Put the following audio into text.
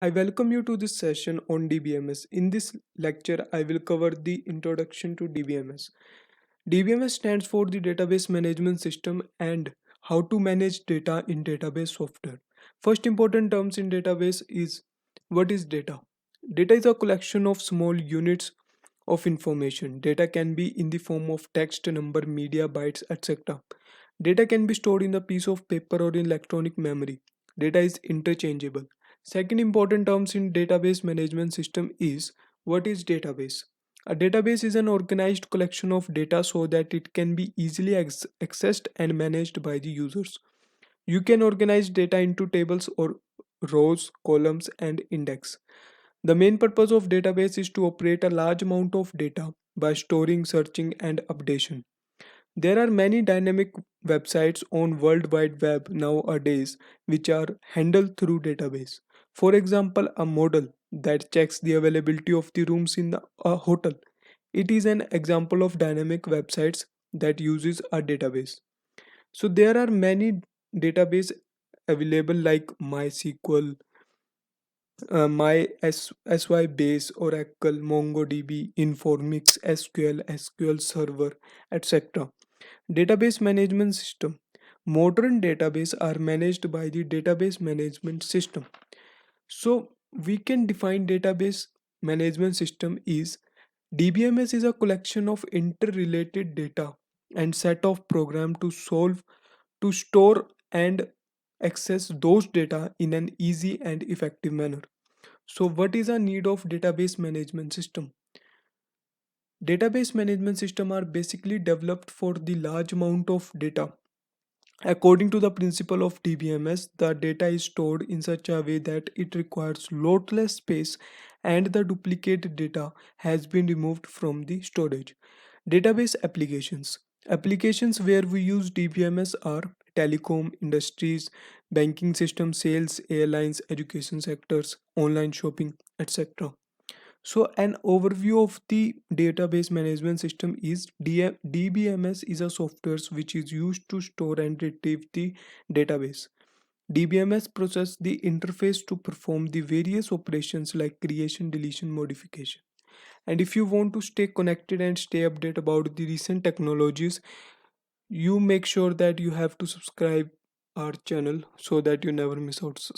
I welcome you to this session on DBMS. In this lecture, I will cover the introduction to DBMS. DBMS stands for the Database Management System and how to manage data in database software. First important terms in database is what is data? Data is a collection of small units of information. Data can be in the form of text, number, media, bytes, etc. Data can be stored in a piece of paper or in electronic memory. Data is interchangeable. Second important terms in database management system is what is database? A database is an organized collection of data so that it can be easily accessed and managed by the users. You can organize data into tables or rows, columns, and index. The main purpose of database is to operate a large amount of data by storing, searching, and updation. There are many dynamic websites on World Wide Web nowadays which are handled through database. For example, a model that checks the availability of the rooms in a hotel. It is an example of dynamic websites that uses a database. So there are many database available like MySQL, Sybase, Oracle, MongoDB, Informix, SQL Server, etc. Database management system. Modern databases are managed by the database management system. So we can define database management system is DBMS is a collection of interrelated data and set of program to store and access those data in an easy and effective manner. So what is a need of database management system? Database management system are basically developed for the large amount of data. According to the principle of DBMS, the data is stored in such a way that it requires lot less space and the duplicate data has been removed from the storage. Database applications. Applications where we use DBMS are telecom, industries, banking system, sales, airlines, education sectors, online shopping, etc. So an overview of the database management system is DBMS is a software which is used to store and retrieve the database. DBMS process the interface to perform the various operations like creation, deletion, modification. And if you want to stay connected and stay updated about the recent technologies, you make sure that you have to subscribe our channel so that you never miss out